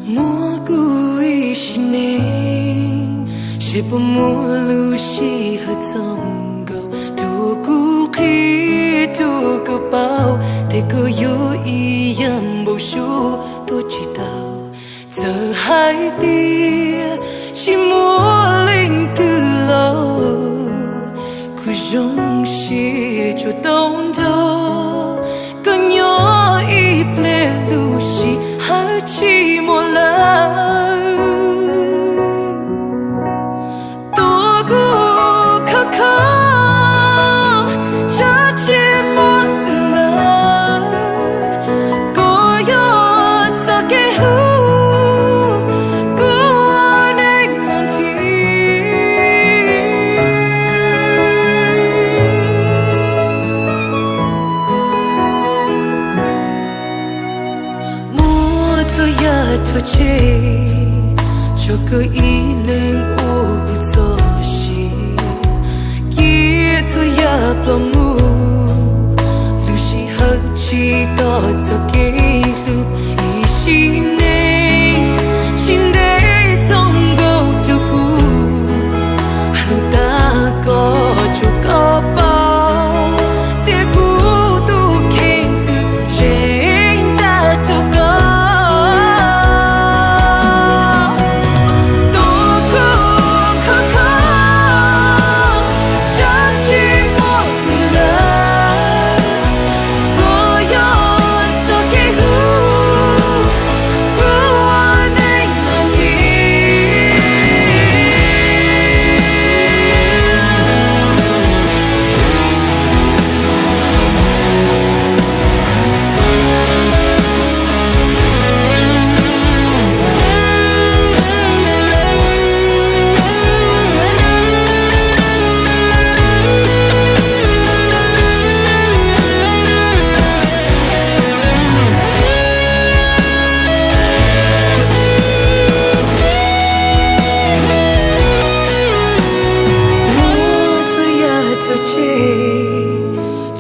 莫故意是你，是不莫路西和曾够，独孤气独个包，得个有一样不输都知道，这海底是莫领的路，可容西就动着，更有一play路西还起莫来。托起，这个一零五不做事，一做也不木，路是何去到做给路，一心内心得总够独孤，路大个就个包，得孤独看的人大都个。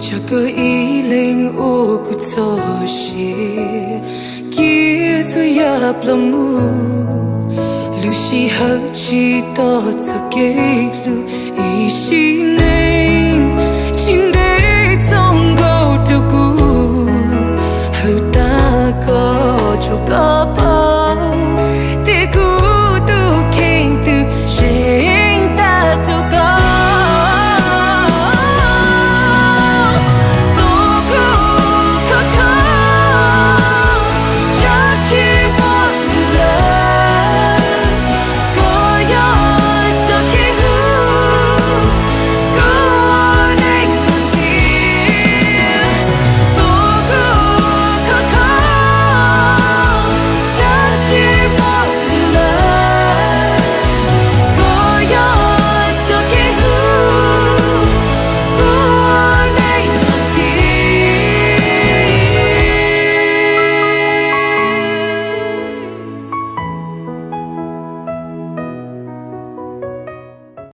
这个一零五不做事，一做也不木，路是何去到做给路，一心内心得总够独孤，路大个就个。